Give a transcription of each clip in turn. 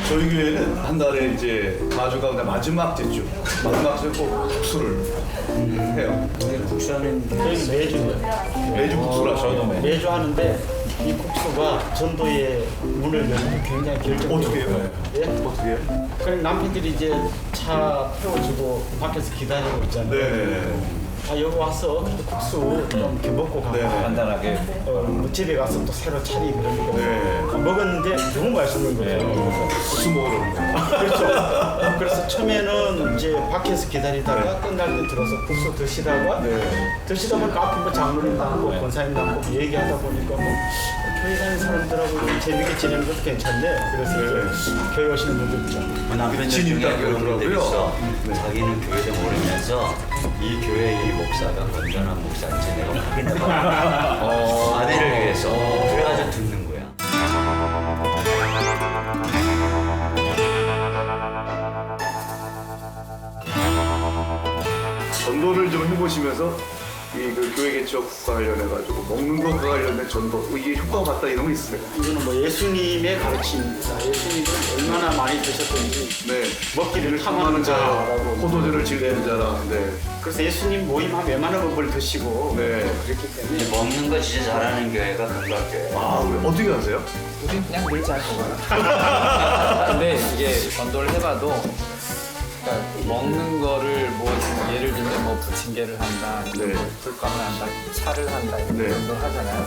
저희 교회는 한 달에 이제 가족과 마지막 제주, 마지막 주에 꼭 국수를 해요. 국수하는 저희는 매주요. 매주 국수를 하셔요. 매주 하는데 이 국수가 전도의 문을 여는 게 굉장히 결정적이에요. 어떻게 해요? 예? 어떻게 해요? 그럼 남편들이 이제 차 태워주고 밖에서 기다리고 있잖아요. 네네네. 아 여기 와서 국수 좀 이렇게 먹고 가고 네네. 간단하게. 뭐 집에 가서 또 새로 차리고 그러니까 네. 먹었는데 너무 맛있는 거예요. 국수 먹으러 온 거예요. 그렇죠. 그래서 처음에는 이제 밖에서 기다리다가 끝날 때 들어서 국수 드시다가 드시다 보니까 앞에 뭐 장로님 나오고 권사님 나오고 얘기하다 보니까 뭐 교회 다니는 사람들하고 좀 재밌게 지내는 것도 괜찮네. 그래서 이제 교회 오시는 분들 있죠. 남편 진입 중에 단계로 그런 분들이 들어가고요. 있어. 자기는 교회도 모르면서 이 교회 이 목사가 건전한 목사인지 내가 확인해봐. 아내를 위해서. 그래가지고 듣는 거야. 전도를 좀 해보시면서 이 그 교회 개척과 관련해가지고 먹는 것과 관련된 전도 이게 효과가 같다 이런 거 있으세요? 이거는 뭐 예수님의 가르침입니다. 예수님은 얼마나 많이 드셨던지 네. 먹기를 탐하는 탐하는 자라, 자라고. 포도주를 즐기는 자라. 네. 그래서 예수님 모임하면 웬만한 걸 드시고 네. 그랬기 때문에 먹는 거 진짜 잘하는 교회가 건강교회. 아, 그래. 어떻게 하세요? 우린 그냥 늘지 않고 가요. 근데 이게 전도를 해봐도 그러니까 먹는 거를 뭐 예를 들면 뭐 부침개를 한다, 네. 뭐 불감을 한다, 차를 한다 이런 네. 전도를 하잖아요.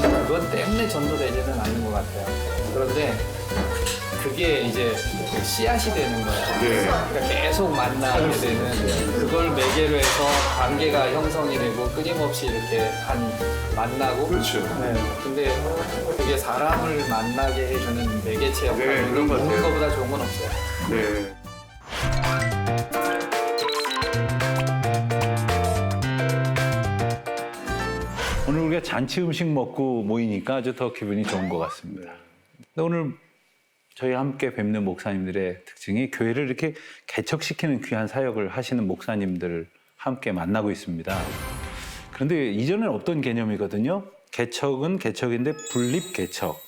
근데 그것 때문에 전도되지는 않는 것 같아요. 그런데 그게 이제 씨앗이 되는 거예요. 네. 그러니까 계속 만나게 되는 그걸 매개로 해서 관계가 형성이 되고 끊임없이 이렇게 만나고 그렇죠. 네. 근데 그게 사람을 만나게 해주는 매개체 네, 역할을 그런 것 먹는 같아요. 것보다 좋은 건 없어요. 네. 오늘 우리가 잔치 음식 먹고 모이니까 아주 더 기분이 좋은 것 같습니다. 근데 오늘 저희 함께 뵙는 목사님들의 특징이 교회를 이렇게 개척시키는 귀한 사역을 하시는 목사님들을 함께 만나고 있습니다. 그런데 이전에는 없던 개념이거든요. 개척은 개척인데 분립 개척.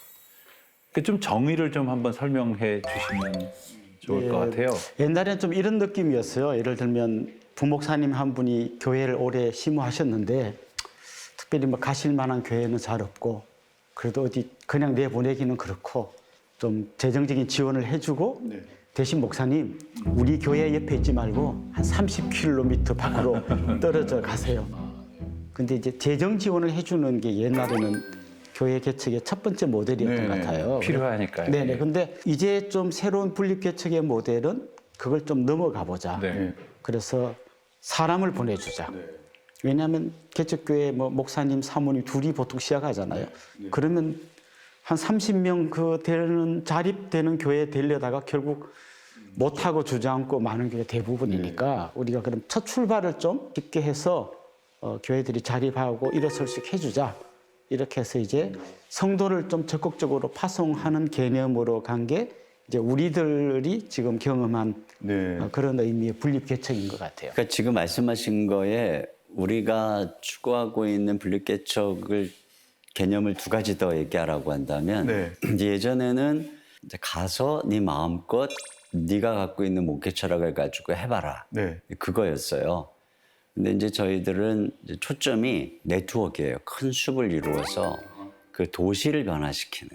좀 정의를 좀 한번 설명해 주시면 좋을 것 같아요. 옛날에는 좀 이런 느낌이었어요. 예를 들면 부목사님 한 분이 교회를 오래 심호하셨는데 특별히 뭐 가실 만한 교회는 잘 없고 그래도 어디 그냥 내보내기는 그렇고 좀 재정적인 지원을 해주고 대신 목사님 우리 교회 옆에 있지 말고 한 30km 밖으로 떨어져 가세요. 근데 이제 재정 지원을 해주는 게 옛날에는 교회 개척의 첫 번째 모델이었던 것 같아요. 필요하니까요. 네네. 근데 이제 좀 새로운 분립 개척의 모델은 그걸 좀 넘어가 보자. 네. 그래서 사람을 보내주자. 왜냐하면 개척교회 뭐 목사님, 사모님 둘이 보통 시작하잖아요. 그러면 한 30명 그 되는 자립되는 교회에 되려다가 결국 못하고 주저앉고 많은 교회 대부분이니까 우리가 그럼 첫 출발을 좀 깊게 해서 교회들이 자립하고 일어설 수 있게 해주자. 이렇게 해서 이제 성도를 좀 적극적으로 파송하는 개념으로 간 게 이제 우리들이 지금 경험한 그런 의미의 분립 개척인 것 같아요. 그러니까 지금 말씀하신 거에 우리가 추구하고 있는 분립개척을 개념을 두 가지 더 얘기하라고 한다면 이제 예전에는 이제 가서 네 마음껏 네가 갖고 있는 목회 철학을 가지고 해봐라. 그거였어요. 근데 이제 저희들은 이제 초점이 네트워크예요. 큰 숲을 이루어서 그 도시를 변화시키는.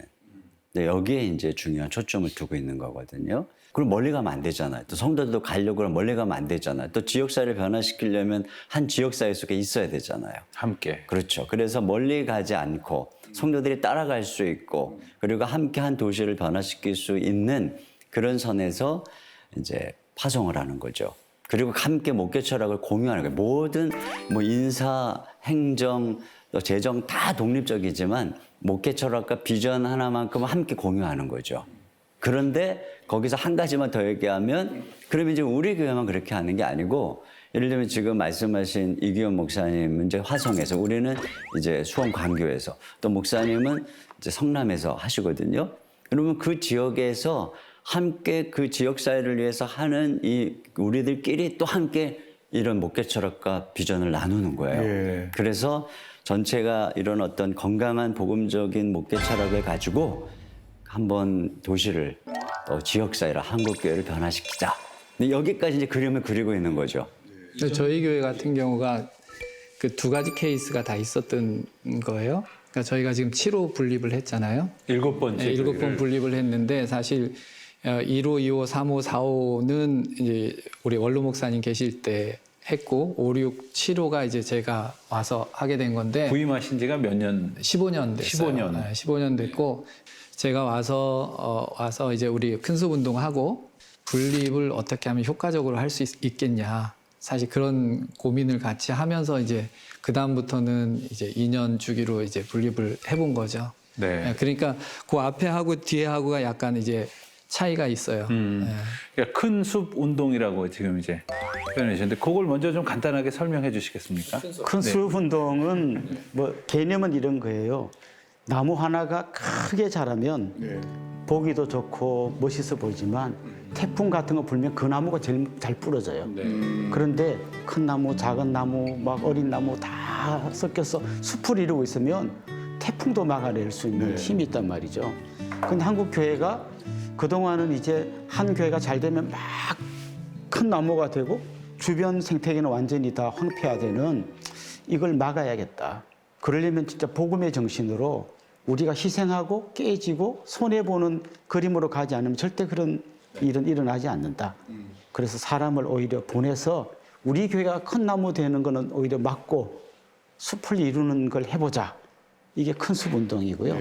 근데 여기에 이제 중요한 초점을 두고 있는 거거든요. 그럼 멀리 가면 안 되잖아요. 또 성도들도 가려고 그러면 멀리 가면 안 되잖아요. 또 지역사회를 변화시키려면 한 지역사회 속에 있어야 되잖아요. 함께. 그렇죠. 그래서 멀리 가지 않고 성도들이 따라갈 수 있고 그리고 함께 한 도시를 변화시킬 수 있는 그런 선에서 이제 파송을 하는 거죠. 그리고 함께 목회 철학을 공유하는 거예요. 모든 뭐 인사, 행정, 또 재정 다 독립적이지만 목회 철학과 비전 하나만큼 함께 공유하는 거죠. 그런데 거기서 한 가지만 더 얘기하면 그러면 이제 우리 교회만 그렇게 하는 게 아니고 예를 들면 지금 말씀하신 이기현 목사님은 이제 화성에서 우리는 이제 수원 광교에서 또 목사님은 이제 성남에서 하시거든요. 그러면 그 지역에서 함께 그 지역사회를 위해서 하는 이 우리들끼리 또 함께 이런 목회 철학과 비전을 나누는 거예요. 그래서 전체가 이런 어떤 건강한 복음적인 목회 철학을 가지고 한번 도시를 또 지역사회를 한국교회를 변화시키자. 근데 여기까지 이제 그림을 그리고 있는 거죠. 근데 저희 교회 같은 경우가 그 두 가지 케이스가 다 있었던 거예요. 그러니까 저희가 지금 7호 분립을 했잖아요. 7번째. 네, 7번 분립을 했는데 사실 1호, 2호, 3호, 4호는 이제 우리 원로 목사님 계실 때 했고 5, 6, 7호가 이제 제가 와서 하게 된 건데 부임하신 지가 몇 년? 15년 됐어요. 15년. 네, 15년 됐고 제가 와서 이제 우리 큰숲 운동하고 분립을 어떻게 하면 효과적으로 할 수 있겠냐. 사실 그런 고민을 같이 하면서 이제 그 다음부터는 이제 2년 주기로 이제 분립을 해본 거죠. 네. 그러니까 그 앞에 하고 뒤에 하고가 약간 이제 차이가 있어요. 네. 그러니까 큰 숲 운동이라고 지금 이제 표현해 주셨는데 그걸 먼저 좀 간단하게 설명해 주시겠습니까? 큰 숲 운동은 뭐 개념은 이런 거예요. 나무 하나가 크게 자라면 보기도 좋고 멋있어 보이지만 태풍 같은 거 불면 그 나무가 제일 잘 부러져요. 그런데 큰 나무, 작은 나무, 막 어린 나무 다 섞여서 숲을 이루고 있으면 태풍도 막아낼 수 있는 힘이 있단 말이죠. 근데 한국 교회가 그동안은 이제 한 교회가 잘 되면 막 큰 나무가 되고 주변 생태계는 완전히 다 황폐화되는 이걸 막아야겠다. 그러려면 진짜 복음의 정신으로 우리가 희생하고 깨지고 손해보는 그림으로 가지 않으면 절대 그런 일은 일어나지 않는다. 그래서 사람을 오히려 보내서 우리 교회가 큰 나무 되는 거는 오히려 막고 숲을 이루는 걸 해보자. 이게 큰 숲 운동이고요.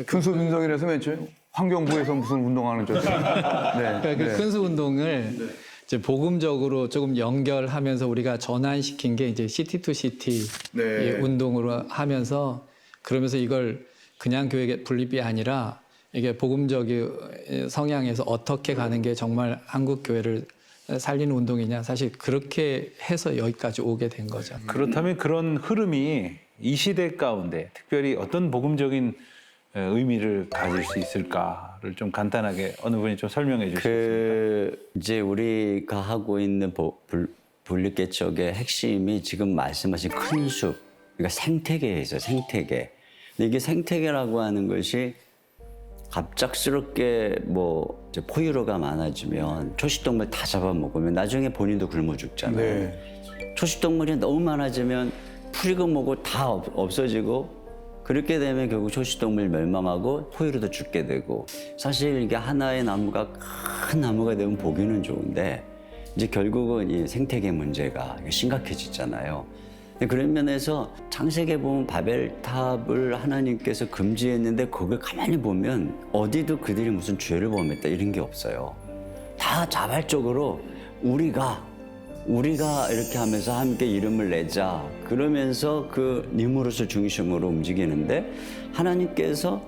큰숲 운동이라서 맨 처음에 환경부에서 무슨 운동하는 줄 알았어요. 네. 그러니까 그 큰숲 운동을 이제 복음적으로 조금 연결하면서 우리가 전환시킨 게 이제 시티 투 시티 운동으로 하면서 그러면서 이걸 그냥 교회 분립이 아니라 이게 복음적인 성향에서 어떻게 가는 게 정말 한국 교회를 살리는 운동이냐 사실 그렇게 해서 여기까지 오게 된 거죠. 그렇다면 그런 흐름이 이 시대 가운데 특별히 어떤 복음적인 의미를 가질 수 있을까를 좀 간단하게 어느 분이 좀 설명해 주시겠습니까? 이제 우리가 하고 있는 분립개척의 핵심이 지금 말씀하신 큰 숲, 그러니까 생태계에서 생태계. 근데 이게 생태계라고 하는 것이 갑작스럽게 뭐 이제 포유류가 많아지면 초식동물 다 잡아먹으면 나중에 본인도 굶어 죽잖아요. 초식동물이 너무 많아지면 풀이고 뭐고 다 없어지고 그렇게 되면 결국 초식동물이 멸망하고 포유류도 죽게 되고 사실 이게 하나의 나무가 큰 나무가 되면 보기는 좋은데 이제 결국은 이 생태계 문제가 심각해지잖아요. 그런 면에서 창세기에 보면 바벨탑을 하나님께서 금지했는데 그걸 가만히 보면 어디도 그들이 무슨 죄를 범했다 이런 게 없어요. 다 자발적으로 우리가 이렇게 하면서 함께 이름을 내자 그러면서 그 니무롯을 중심으로 움직이는데 하나님께서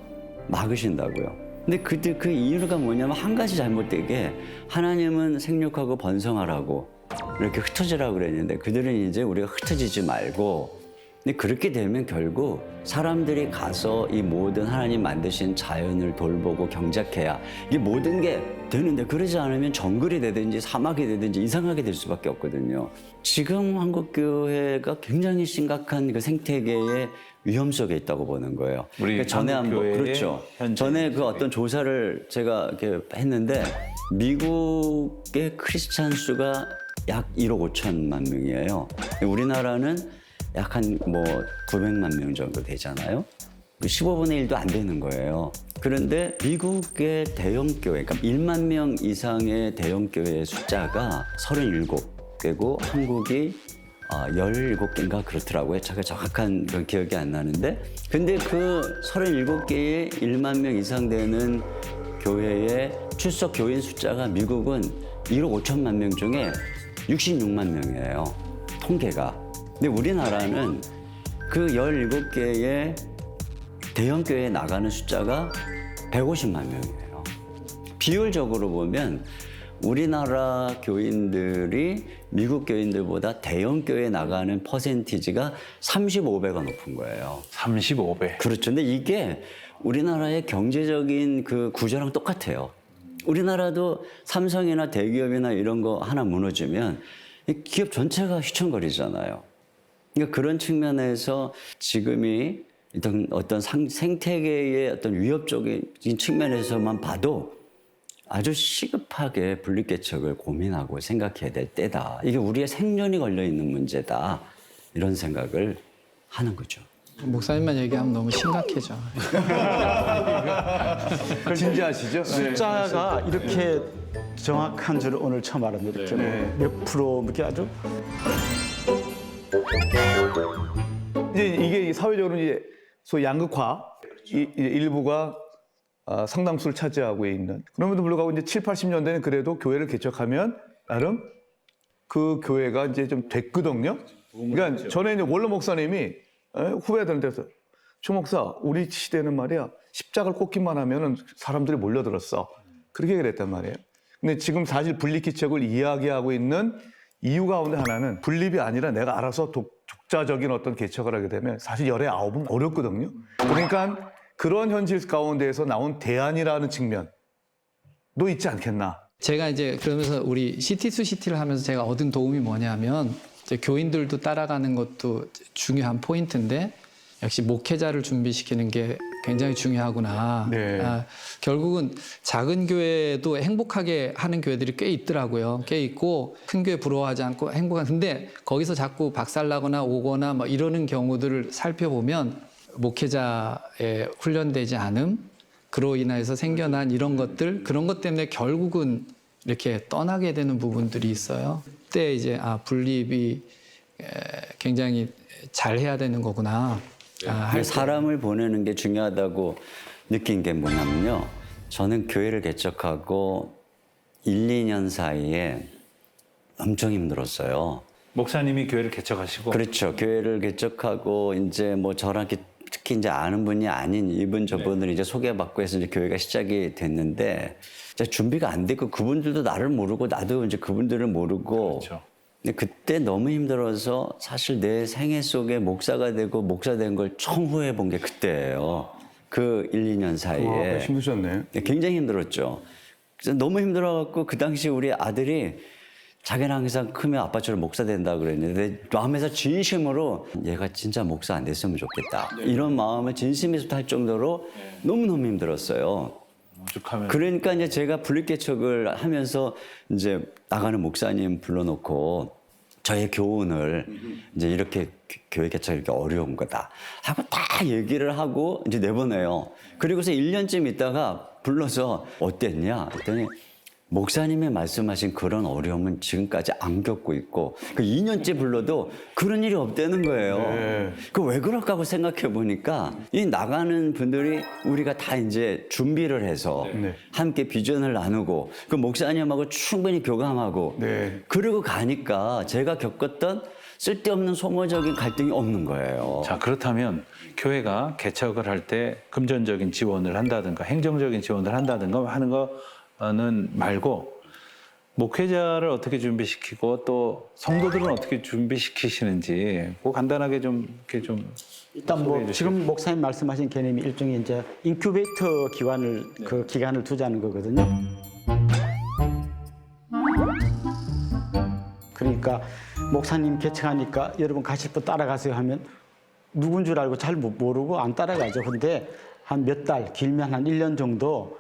막으신다고요. 근데 그때 그 이유가 뭐냐면 한 가지 잘못되게 하나님은 생육하고 번성하라고 이렇게 흩어지라고 그랬는데 그들은 이제 우리가 흩어지지 말고 근데 그렇게 되면 결국 사람들이 가서 이 모든 하나님 만드신 자연을 돌보고 경작해야 이게 모든 게 되는데 그러지 않으면 정글이 되든지 사막이 되든지 이상하게 될 수밖에 없거든요. 지금 한국교회가 굉장히 심각한 그 생태계의 위험 속에 있다고 보는 거예요. 우리 전에 한번 한국교회의 그렇죠. 현재 전에 그 어떤 조사를 제가 이렇게 했는데 미국의 크리스찬 수가 약 1억 5천만 명이에요. 우리나라는 약 한 뭐 900만 명 정도 되잖아요. 15분의 1도 안 되는 거예요. 그런데 미국의 대형교회, 그러니까 1만 명 이상의 대형교회의 숫자가 37개고 한국이 17개인가 그렇더라고요. 제가 정확한 그 기억이 안 나는데. 근데 그 37개의 1만 명 이상 되는 교회의 출석 교인 숫자가 미국은 1억 5천만 명 중에 66만 명이에요. 통계가. 근데 우리나라는 그 17개의 대형교회에 나가는 숫자가 150만 명이에요. 비율적으로 보면 우리나라 교인들이 미국 교인들보다 대형교회에 나가는 퍼센티지가 35배가 높은 거예요. 35배. 그렇죠. 근데 이게 우리나라의 경제적인 그 구조랑 똑같아요. 우리나라도 삼성이나 대기업이나 이런 거 하나 무너지면 기업 전체가 휘청거리잖아요. 그러니까 그런 측면에서 지금이 어떤 생태계의 어떤 위협적인 측면에서만 봐도 아주 시급하게 분립개척을 고민하고 생각해야 될 때다. 이게 우리의 생존이 걸려 있는 문제다. 이런 생각을 하는 거죠. 목사님만 얘기하면 너무 심각해져. 진지하시죠? 숫자가 이렇게 정확한 줄 오늘 처음 알았는데 이렇게 몇 프로 이렇게 아주 이제 이게 사회적으로 이제 소위 양극화 이제 일부가 상당수를 차지하고 있는. 그럼에도 불구하고 이제 7, 80년대는 그래도 교회를 개척하면 나름 그 교회가 이제 좀 됐거든요. 그러니까 전에 이제 원로 목사님이 후배들한테서 조 목사, 우리 시대는 말이야 십자가를 꽂기만 하면은 사람들이 몰려들었어. 그렇게 그랬단 말이에요. 근데 지금 사실 분립개척을 이야기하고 있는 이유 가운데 하나는 분립이 아니라 내가 알아서 독자적인 어떤 개척을 하게 되면 사실 열의 아홉은 어렵거든요. 그러니까 그런 현실 가운데에서 나온 대안이라는 측면도 있지 않겠나. 제가 이제 그러면서 우리 시티 투 시티를 하면서 제가 얻은 도움이 뭐냐면 이제 교인들도 따라가는 것도 중요한 포인트인데 역시 목회자를 준비시키는 게 굉장히 중요하구나. 네. 결국은 작은 교회도 행복하게 하는 교회들이 꽤 있더라고요. 꽤 있고 큰 교회 부러워하지 않고 행복한. 근데 거기서 자꾸 박살나거나 오거나 뭐 이러는 경우들을 살펴보면 목회자의 훈련되지 않음, 그로 인해서 생겨난 이런 것들, 그런 것 때문에 결국은 이렇게 떠나게 되는 부분들이 있어요. 그때 이제 분립이 굉장히 잘 해야 되는 거구나. 사람을 보내는 게 중요하다고 느낀 게 뭐냐면요. 저는 교회를 개척하고 1, 2년 사이에 엄청 힘들었어요. 목사님이 교회를 개척하시고 그렇죠. 교회를 개척하고 이제 뭐 저랑 특히 이제 아는 분이 아닌 이분 저분을 이제 소개받고 해서 이제 교회가 시작이 됐는데 이제 준비가 안 됐고 그분들도 나를 모르고 나도 이제 그분들을 모르고 그렇죠. 근데 그때 너무 힘들어서 사실 내 생애 속에 목사가 되고 목사 된 걸 처음 후회해 본 게 그때예요. 그 1, 2년 사이에. 힘드셨네. 굉장히 힘들었죠. 그래서 너무 힘들어갖고 그 당시 우리 아들이 자기는 항상 크면 아빠처럼 목사 된다 그랬는데 마음에서 진심으로 얘가 진짜 목사 안 됐으면 좋겠다. 이런 마음을 진심에서 할 정도로 너무너무 힘들었어요. 오죽하면 그러니까 이제 제가 분립개척을 하면서 이제 나가는 목사님 불러놓고 저의 교훈을 이제 이렇게 교회 개척이 이렇게 어려운 거다 하고 다 얘기를 하고 이제 내보내요. 그리고서 1년쯤 있다가 불러서 어땠냐 했더니 목사님이 말씀하신 그런 어려움은 지금까지 안 겪고 있고 그 2년째 불러도 그런 일이 없다는 거예요. 그 왜 그럴까 하고 생각해 보니까 이 나가는 분들이 우리가 다 이제 준비를 해서 함께 비전을 나누고 그 목사님하고 충분히 교감하고 그러고 가니까 제가 겪었던 쓸데없는 소모적인 갈등이 없는 거예요. 자, 그렇다면 교회가 개척을 할 때 금전적인 지원을 한다든가 행정적인 지원을 한다든가 하는 거는 말고 목회자를 어떻게 준비시키고 또 성도들은 어떻게 준비시키시는지 그 간단하게 좀 이렇게 좀 일단 뭐 지금 목사님 말씀하신 개념이 일종의 이제 인큐베이터 기관을 그 기간을 두자는 거거든요. 그러니까 목사님 개척하니까 여러분 가실 분 따라가세요 하면 누군 줄 알고 잘 모르고 안 따라가죠. 근데 한 몇 달, 길면 한 1년 정도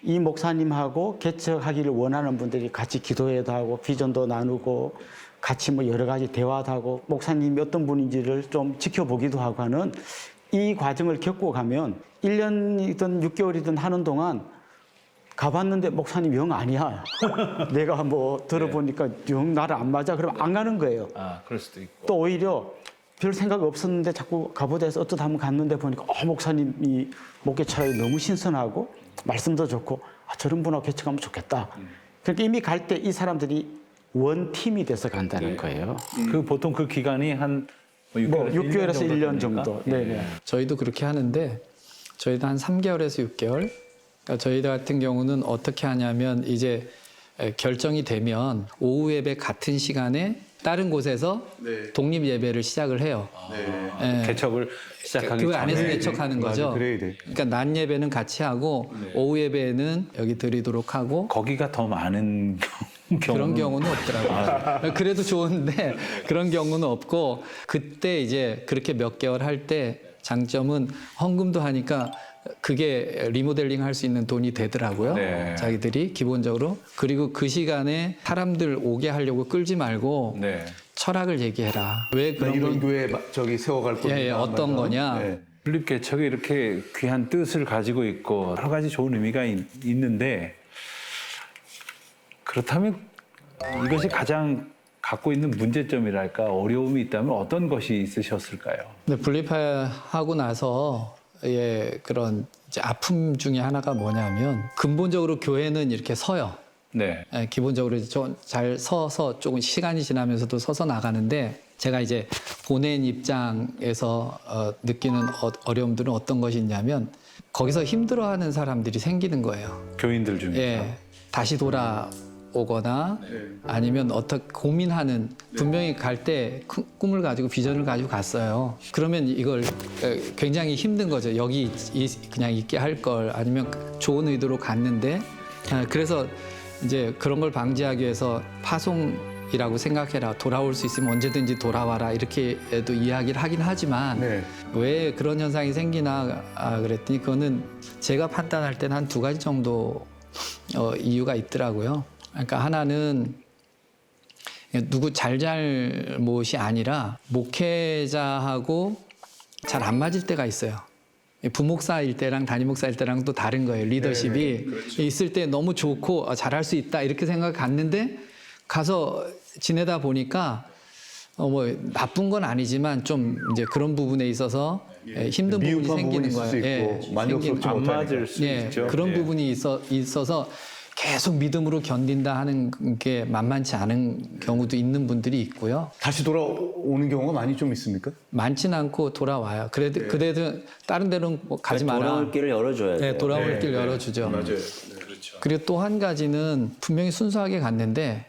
이 목사님하고 개척하기를 원하는 분들이 같이 기도회도 하고 비전도 나누고 같이 뭐 여러 가지 대화도 하고 목사님이 어떤 분인지를 좀 지켜보기도 하고 하는 이 과정을 겪고 가면 1년이든 6개월이든 하는 동안 가봤는데 목사님 영 아니야. 내가 뭐 들어보니까 영 나를 안 맞아. 그러면 안 가는 거예요. 아, 그럴 수도 있고. 또 오히려 별 생각 없었는데 자꾸 가보자 해서 어쩌다 한번 갔는데 보니까 목사님이 목회차이 너무 신선하고 말씀도 좋고 저런 분하고 개척하면 좋겠다. 그러니까 이미 갈 때 이 사람들이 원팀이 돼서 간다는 거예요. 그 보통 그 기간이 한 6개월에서 1년 정도. 네네. 저희도 그렇게 하는데 저희도 한 3개월에서 6개월. 그러니까 저희들 같은 경우는 어떻게 하냐면 이제 결정이 되면 오후 예배 같은 시간에 다른 곳에서 독립 예배를 시작을 해요. 개척을 시작하기 그 전에 안에서 개척하는 거죠. 그래야 돼. 그러니까 낮 예배는 같이 하고 오후 예배는 여기 드리도록 하고 거기가 더 많은 그런 경우는 없더라고요. 그래도 좋은데 그런 경우는 없고 그때 이제 그렇게 몇 개월 할 때 장점은 헌금도 하니까 그게 리모델링 할 수 있는 돈이 되더라고요. 네. 자기들이 기본적으로. 그리고 그 시간에 사람들 오게 하려고 끌지 말고 네. 철학을 얘기해라. 왜 그런 이런 거, 교회 저기 세워갈 겁니다. 예, 어떤 거냐. 네. 분립개척이 이렇게 귀한 뜻을 가지고 있고 여러 가지 좋은 의미가 있는데 그렇다면 이것이 가장 갖고 있는 문제점이랄까 어려움이 있다면 어떤 것이 있으셨을까요? 근데 분립하고 나서 그런 이제 아픔 중에 하나가 뭐냐면 근본적으로 교회는 이렇게 서요. 네. 기본적으로 좀 잘 서서 조금 시간이 지나면서도 서서 나가는데 제가 이제 보낸 입장에서 느끼는 어려움들은 어떤 것이 있냐면 거기서 힘들어하는 사람들이 생기는 거예요. 교인들 중에. 예, 다시 돌아오거나 아니면 어떻게 고민하는 분명히 갈 때 꿈을 가지고 비전을 가지고 갔어요. 그러면 이걸 굉장히 힘든 거죠. 여기 그냥 있게 할 걸 아니면 좋은 의도로 갔는데 그래서 이제 그런 걸 방지하기 위해서 파송이라고 생각해라. 돌아올 수 있으면 언제든지 돌아와라. 이렇게도 이야기를 하긴 하지만 네. 왜 그런 현상이 생기나 그랬더니 그거는 제가 판단할 때는 한 두 가지 정도 이유가 있더라고요. 그러니까 하나는 누구 잘잘못이 아니라 목회자하고 잘 안 맞을 때가 있어요. 부목사일 때랑 담임목사일 때랑 또 다른 거예요. 리더십이 있을 때 너무 좋고 잘할 수 있다 이렇게 생각 갔는데 가서 지내다 보니까 뭐 나쁜 건 아니지만 좀 이제 그런 부분에 있어서 힘든 부분이 미흡한 생기는 부분이 있을 수 거예요. 있고 만족스럽지 안 못하니까. 맞을 수 있죠. 그런 예. 부분이 있어서 계속 믿음으로 견딘다 하는 게 만만치 않은 경우도 있는 분들이 있고요. 다시 돌아오는 경우가 많이 좀 있습니까? 많지는 않고 돌아와요. 그래도 다른 데는 뭐 가지 마라. 돌아올 길을 열어줘야 돼요. 네, 돌아올 길 열어주죠. 그리고 또 한 가지는 분명히 순수하게 갔는데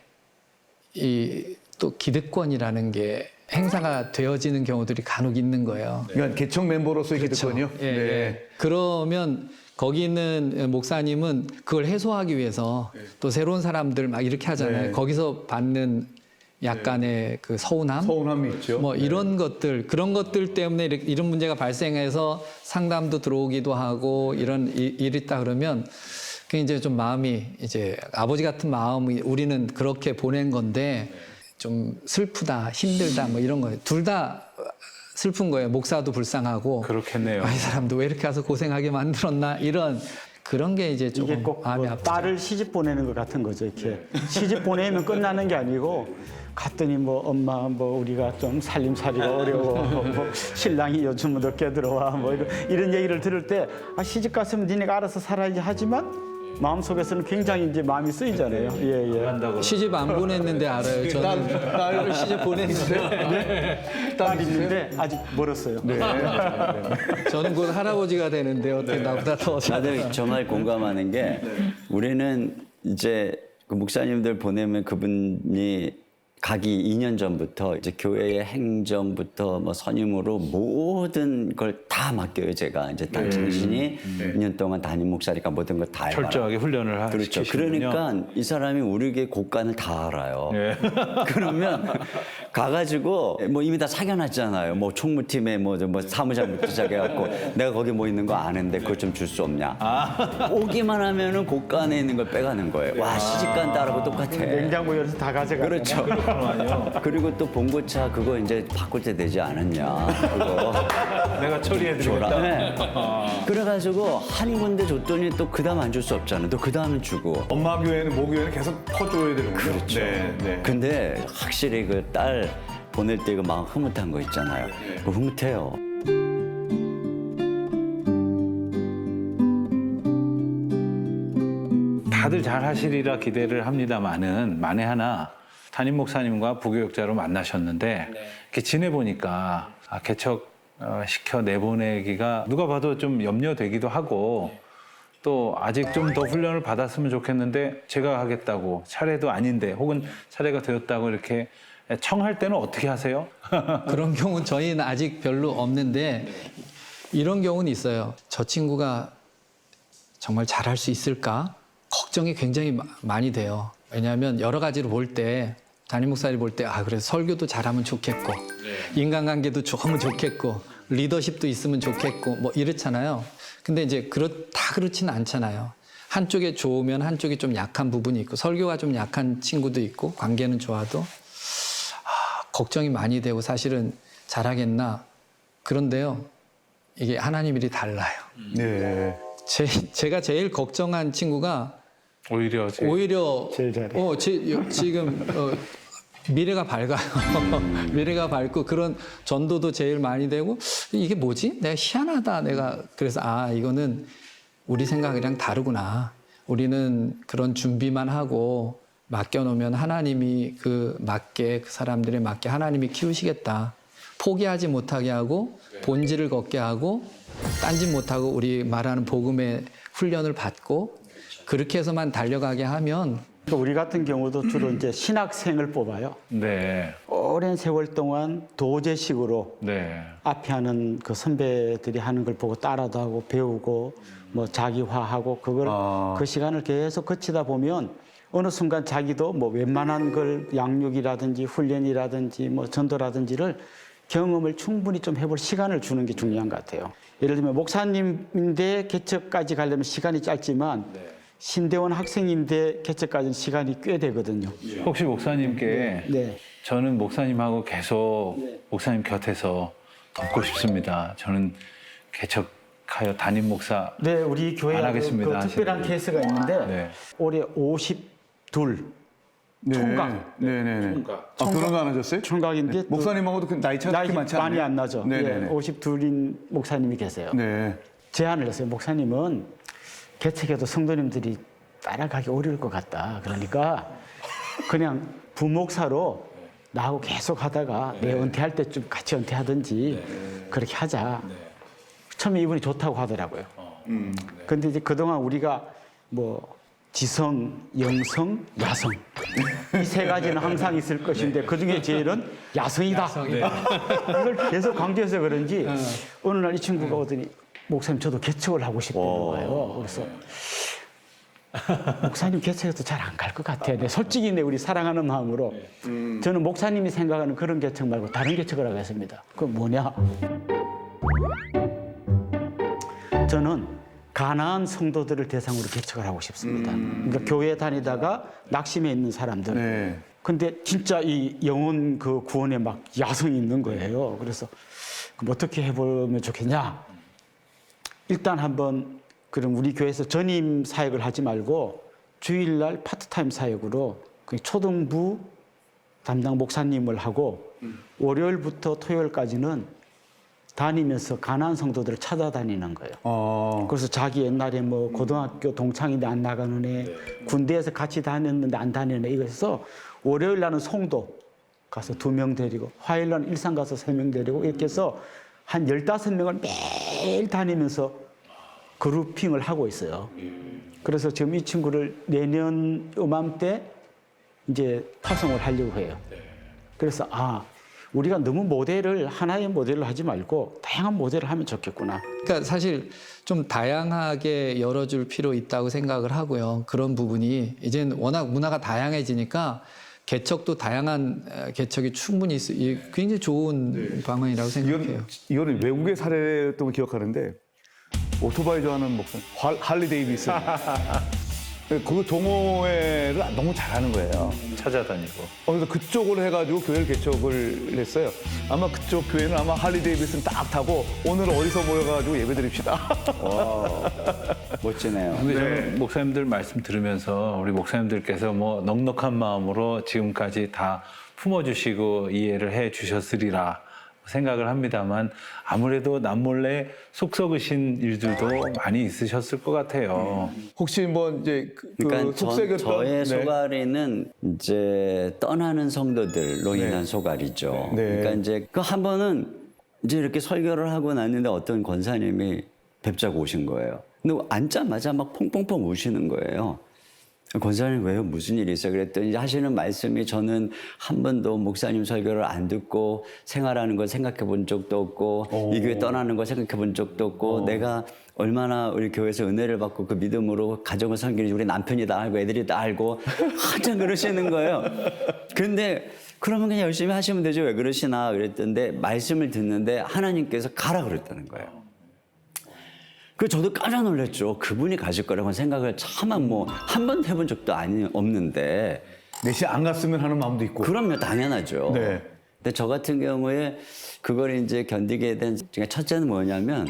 또 기득권이라는 게 행사가 되어지는 경우들이 간혹 있는 거예요. 그러니까 개척 멤버로서의 기득권이요? 예, 예. 그러면 거기 있는 목사님은 그걸 해소하기 위해서 또 새로운 사람들 막 이렇게 하잖아요. 네. 거기서 받는 약간의 그 서운함? 서운함이 있죠. 뭐 이런 것들, 그런 것들 때문에 이런 문제가 발생해서 상담도 들어오기도 하고 이런 일이 있다 그러면 그게 이제 좀 마음이 이제 아버지 같은 마음이 우리는 그렇게 보낸 건데 좀 슬프다, 힘들다 뭐 이런 거예요. 둘 다 슬픈 거예요. 목사도 불쌍하고. 그렇겠네요. 이 사람도 왜 이렇게 와서 고생하게 만들었나 이런 그런 게 이제 이게 조금 꼭 마음이 아프죠. 딸을 시집 보내는 것 같은 거죠. 이렇게 시집 보내면 끝나는 게 아니고 갔더니 뭐 엄마 뭐 우리가 좀 살림살이가 어려워 뭐 신랑이 요즘 늦게 들어와 뭐 이런 얘기를 들을 때 시집 갔으면 니네가 알아서 살아야지 하지만 마음속에서는 굉장히 이제 마음이 쓰이잖아요. 예. 한다고. 시집 안 보냈는데 알아요. 저는 딸을 시집 보냈는데 딸 있는데 아직 멀었어요. 저는 곧 할아버지가 되는데 어떻게 나보다 더 다들 정말 공감하는 게 우리는 이제 그 목사님들 보내면 그분이 가기 2년 전부터 이제 교회의 행정부터 뭐 선임으로 모든 걸 다 맡겨요. 제가 이제 당신이 2년 동안 담임 목사니까 모든 걸 다 해봐라. 철저하게 훈련을 그렇죠. 시키시는군요. 그러니까 이 사람이 우리의 곳간을 다 알아요. 예. 그러면 가가지고 뭐 이미 다 사겨놨잖아요. 뭐 총무팀에 뭐 사무장부터 시작해갖고 내가 거기 뭐 있는 거 아는데 그걸 좀 줄 수 없냐. 오기만 하면은 곳간에 있는 걸 빼가는 거예요. 와 시집간 딸하고 똑같아. 냉장고 열어서 다 가져가. 그렇죠. 그리고 또 봉고차 그거 이제 바꿀 때 되지 않았냐. 그거 내가 처리해드리겠다. 네. 그래가지고 한 군데 줬더니 또 그 다음 안 줄 수 없잖아. 또 그 다음은 주고. 엄마 교회는 모 교회는 계속 퍼줘야 되는 거죠. 그렇죠. 네. 근데 확실히 그 딸 보낼 때 그 마음 흐뭇한 거 있잖아요. 그 흐뭇해요. 다들 잘 하시리라 기대를 합니다만은 만에 하나 담임 목사님과 부교육자로 만나셨는데 이렇게 지내보니까 개척 시켜 내보내기가 누가 봐도 좀 염려되기도 하고 또 아직 좀 더 훈련을 받았으면 좋겠는데 제가 하겠다고 차례도 아닌데 혹은 차례가 되었다고 이렇게 청할 때는 어떻게 하세요? 그런 경우는 저희는 아직 별로 없는데 이런 경우는 있어요. 저 친구가 정말 잘할 수 있을까? 걱정이 굉장히 많이 돼요. 왜냐하면 여러 가지로 볼 때 담임 목사를 볼 때 그래서 설교도 잘하면 좋겠고 인간관계도 좋으면 좋겠고 리더십도 있으면 좋겠고 뭐 이렇잖아요. 근데 이제 다 그렇지는 않잖아요. 한쪽에 좋으면 한쪽이 좀 약한 부분이 있고 설교가 좀 약한 친구도 있고 관계는 좋아도 걱정이 많이 되고 사실은 잘하겠나. 그런데요. 이게 하나님 일이 달라요. 네. 제가 제일 걱정한 친구가 오히려 제일 잘해. 지금 미래가 밝아요. 미래가 밝고 그런 전도도 제일 많이 되고 이게 뭐지? 내가 희한하다. 그래서 이거는 우리 생각이랑 다르구나. 우리는 그런 준비만 하고 맡겨놓으면 하나님이 그 사람들에 맞게 하나님이 키우시겠다. 포기하지 못하게 하고 본질을 걷게 하고 딴짓 못하고 우리 말하는 복음의 훈련을 받고 그렇게 해서만 달려가게 하면 그러니까 우리 같은 경우도 주로 이제 신학생을 뽑아요. 네. 오랜 세월 동안 도제식으로 네. 앞에 하는 그 선배들이 하는 걸 보고 따라도 하고 배우고 뭐 자기화하고 그걸 그 시간을 계속 거치다 보면 어느 순간 자기도 뭐 웬만한 걸 양육이라든지 훈련이라든지 뭐 전도라든지를 경험을 충분히 좀 해볼 시간을 주는 게 중요한 것 같아요. 예를 들면 목사님인데 개척까지 가려면 시간이 짧지만 신대원 학생인데 개척까지는 시간이 꽤 되거든요. 혹시 목사님께 네. 저는 목사님하고 계속 목사님 곁에서 돕고 싶습니다. 저는 개척하여 담임 목사 네, 우리 교회에 안 하겠습니다. 그 특별한 하시는 케이스가 있는데 네. 올해 52 네. 총각. 네네네. 그런 거 안 하셨어요? 총각인데 또 목사님하고도 그 나이 차가 나이 그렇게 많지 않아요? 많이 안 나죠. 네네네. 52인 목사님이 계세요. 네. 제안을 했어요. 목사님은 개척해도 성도님들이 따라가기 어려울 것 같다. 그러니까 그냥 부목사로 나하고 계속 하다가 내 은퇴할 때쯤 같이 은퇴하든지 그렇게 하자. 처음에 이분이 좋다고 하더라고요. 근데 이제 그동안 우리가 뭐 지성, 영성, 야성 이 세 가지는 항상 있을 것인데 그중에 제일은 야성이다. 이걸 계속 강조해서 그런지 어느 날 이 친구가 오더니 목사님 저도 개척을 하고 싶다는 거예요. 그래서 목사님 개척해도 잘 안 갈 것 같아요. 네, 솔직히 우리 사랑하는 마음으로 저는 목사님이 생각하는 그런 개척 말고 다른 개척을 하겠습니다. 그건 뭐냐? 저는 가난한 성도들을 대상으로 개척을 하고 싶습니다. 그러니까 교회 다니다가 낙심해 있는 사람들. 네. 근데 진짜 이 영혼 그 구원에 막 야성이 있는 거예요. 그래서 그럼 어떻게 해보면 좋겠냐? 일단 한번 그럼 우리 교회에서 전임 사역을 하지 말고 주일날 파트타임 사역으로 그 초등부 담당 목사님을 하고 월요일부터 토요일까지는 다니면서 가난한 성도들을 찾아다니는 거예요. 그래서 자기 옛날에 뭐 고등학교 동창인데 안 나가는 애, 군대에서 같이 다녔는데 안 다니는 애, 이거에서 월요일 날은 송도 가서 2명 데리고, 화요일 날은 일산 가서 3명 데리고, 이렇게 해서 한 15명을 매일 다니면서 그룹핑을 하고 있어요. 그래서 지금 이 친구를 내년 요맘때 이제 파송을 하려고 해요. 그래서 우리가 너무 하나의 모델을 하지 말고 다양한 모델을 하면 좋겠구나. 그러니까 사실 좀 다양하게 열어줄 필요 있다고 생각을 하고요. 그런 부분이 이제는 워낙 문화가 다양해지니까 개척도 다양한 개척이 충분히 굉장히 좋은 방안이라고 생각해요. 이거는 외국의 사례였던 걸 기억하는데 오토바이 좋아하는 목사님 할리 데이비슨 그 동호회를 너무 잘하는 거예요. 찾아다니고. 그래서 그쪽으로 해가지고 교회를 개척을 했어요. 아마 그쪽 교회는 아마 할리 데이비슨 딱 타고 오늘 어디서 모여가지고 예배 드립시다. 와, 멋지네요. 근데 저는 목사님들 말씀 들으면서 우리 목사님들께서 뭐 넉넉한 마음으로 지금까지 다 품어주시고 이해를 해 주셨으리라 생각을 합니다만 아무래도 남몰래 속 썩으신 일들도 많이 있으셨을 것 같아요. 혹시 뭐 이제 그러니까 속삭였던 저의 소갈이는 이제 떠나는 성도들로 인한 소갈이죠. 네. 그러니까 이제 그 한 번은 이제 이렇게 설교를 하고 났는데 어떤 권사님이 뵙자고 오신 거예요. 근데 앉자마자 막 펑펑펑 우시는 거예요. 권사님 왜요? 무슨 일이 있어요? 그랬더니 하시는 말씀이 저는 한 번도 목사님 설교를 안 듣고 생활하는 걸 생각해 본 적도 없고 이 교회 떠나는 걸 생각해 본 적도 없고 내가 얼마나 우리 교회에서 은혜를 받고 그 믿음으로 가정을 섬기는지 우리 남편이 다 알고 애들이 다 알고 한참 그러시는 거예요. 근데 그러면 그냥 열심히 하시면 되죠. 왜 그러시나 그랬던데 말씀을 듣는데 하나님께서 가라 그랬다는 거예요. 그 저도 깜짝 놀랐죠. 그분이 가실 거라고 생각을 차마 뭐 한 번 해본 적도 없는데. 내시 안 갔으면 하는 마음도 있고. 그럼요, 당연하죠. 네. 근데 저 같은 경우에 그걸 이제 견디게 된 중에 첫째는 뭐냐면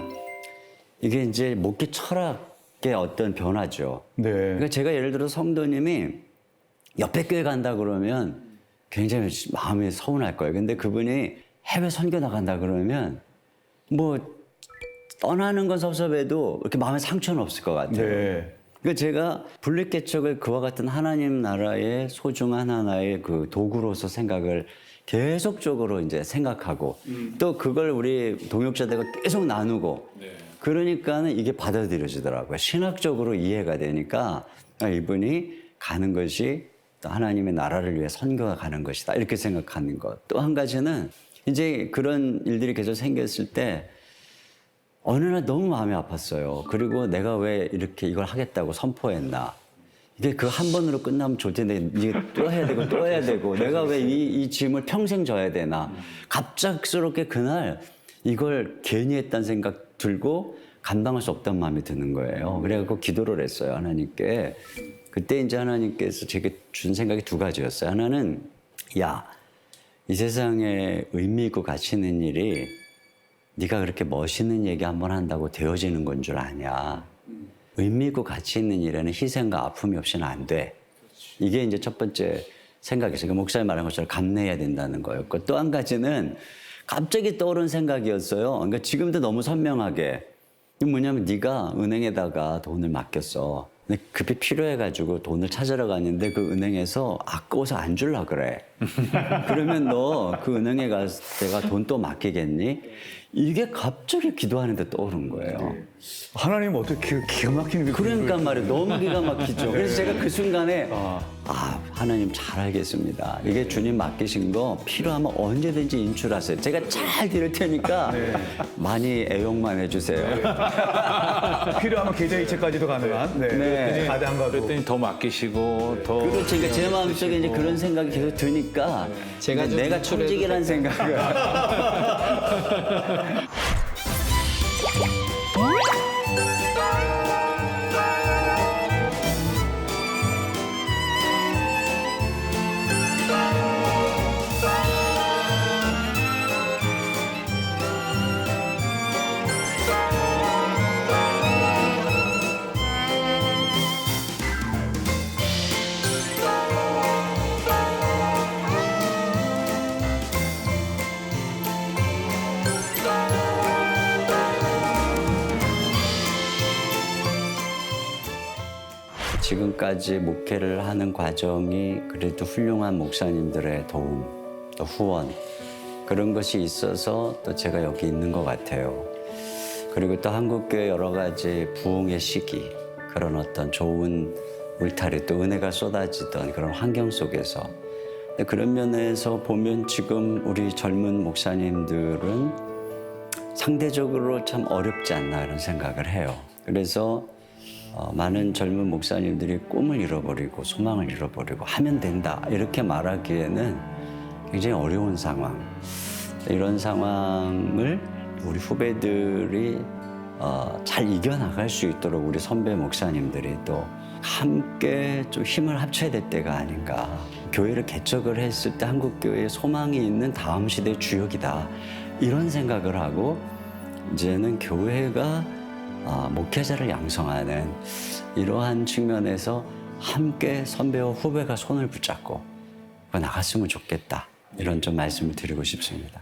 이게 이제 목회 철학의 어떤 변화죠. 네. 그러니까 제가 예를 들어 성도님이 옆에 교회 간다 그러면 굉장히 마음이 서운할 거예요. 근데 그분이 해외 선교 나간다 그러면 뭐 떠나는 건 섭섭해도 이렇게 마음에 상처는 없을 것 같아요. 네. 그러니까 제가 분립개척을 그와 같은 하나님 나라의 소중한 하나의 그 도구로서 생각을 계속적으로 이제 생각하고 또 그걸 우리 동역자들과 계속 나누고 그러니까는 이게 받아들여지더라고요. 신학적으로 이해가 되니까 이분이 가는 것이 또 하나님의 나라를 위해 선교가 가는 것이다. 이렇게 생각하는 것. 또 한 가지는 이제 그런 일들이 계속 생겼을 때 어느 날 너무 마음이 아팠어요. 그리고 내가 왜 이렇게 이걸 하겠다고 선포했나. 이게 그 한 번으로 끝나면 좋을 텐데 이게 또 해야 되고 또 해야 되고 내가 왜 이 짐을 평생 져야 되나. 갑작스럽게 그날 이걸 괜히 했다는 생각 들고 감당할 수 없다는 마음이 드는 거예요. 그래갖고 기도를 했어요. 하나님께. 그때 이제 하나님께서 제게 준 생각이 두 가지였어요. 하나는 야, 이 세상에 의미 있고 가치 있는 일이 네가 그렇게 멋있는 얘기 한번 한다고 되어지는 건 줄 아냐. 의미 있고 가치 있는 일에는 희생과 아픔이 없이는 안 돼. 이게 이제 첫 번째 생각이었어요. 그러니까 목사님 말한 것처럼 감내해야 된다는 거였고 또 한 가지는 갑자기 떠오른 생각이었어요. 그러니까 지금도 너무 선명하게. 이게 뭐냐면 네가 은행에다가 돈을 맡겼어. 근데 급히 필요해가지고 돈을 찾으러 갔는데 그 은행에서 아까워서 안 줄라 그래. 그러면 너 그 은행에 갔을 때가 돈 또 맡기겠니? 이게 갑자기 기도하는데 떠오른 거예요. 하나님 어떻게 기가 막히는 게 그러니까 말이에요. 너무 기가 막히죠. 그래서 제가 그 순간에 하나님 잘 알겠습니다. 이게 주님 맡기신 거 필요하면 언제든지 인출하세요. 제가 잘 드릴 테니까 많이 애용만 해주세요. 필요하면 계좌 이체까지도 가능한. 네. 카드 안 가도. 그랬더니 더 맡기시고 더 그렇죠. 그러니까 제 마음속에 이제 그런 생각이 계속 드니까 제가 좀 내가 인출해도 천직이라는 생각을. 지금까지 목회를 하는 과정이 그래도 훌륭한 목사님들의 도움, 또 후원 그런 것이 있어서 또 제가 여기 있는 것 같아요. 그리고 또 한국교회 여러 가지 부흥의 시기 그런 어떤 좋은 울타리 또 은혜가 쏟아지던 그런 환경 속에서 그런 면에서 보면 지금 우리 젊은 목사님들은 상대적으로 참 어렵지 않나 이런 생각을 해요. 그래서 많은 젊은 목사님들이 꿈을 잃어버리고 소망을 잃어버리고 하면 된다 이렇게 말하기에는 굉장히 어려운 상황. 이런 상황을 우리 후배들이 잘 이겨나갈 수 있도록 우리 선배 목사님들이 또 함께 좀 힘을 합쳐야 될 때가 아닌가. 교회를 개척을 했을 때 한국교회에 소망이 있는 다음 시대의 주역이다. 이런 생각을 하고 이제는 교회가 목회자를 양성하는 이러한 측면에서 함께 선배와 후배가 손을 붙잡고 나갔으면 좋겠다. 이런 좀 말씀을 드리고 싶습니다.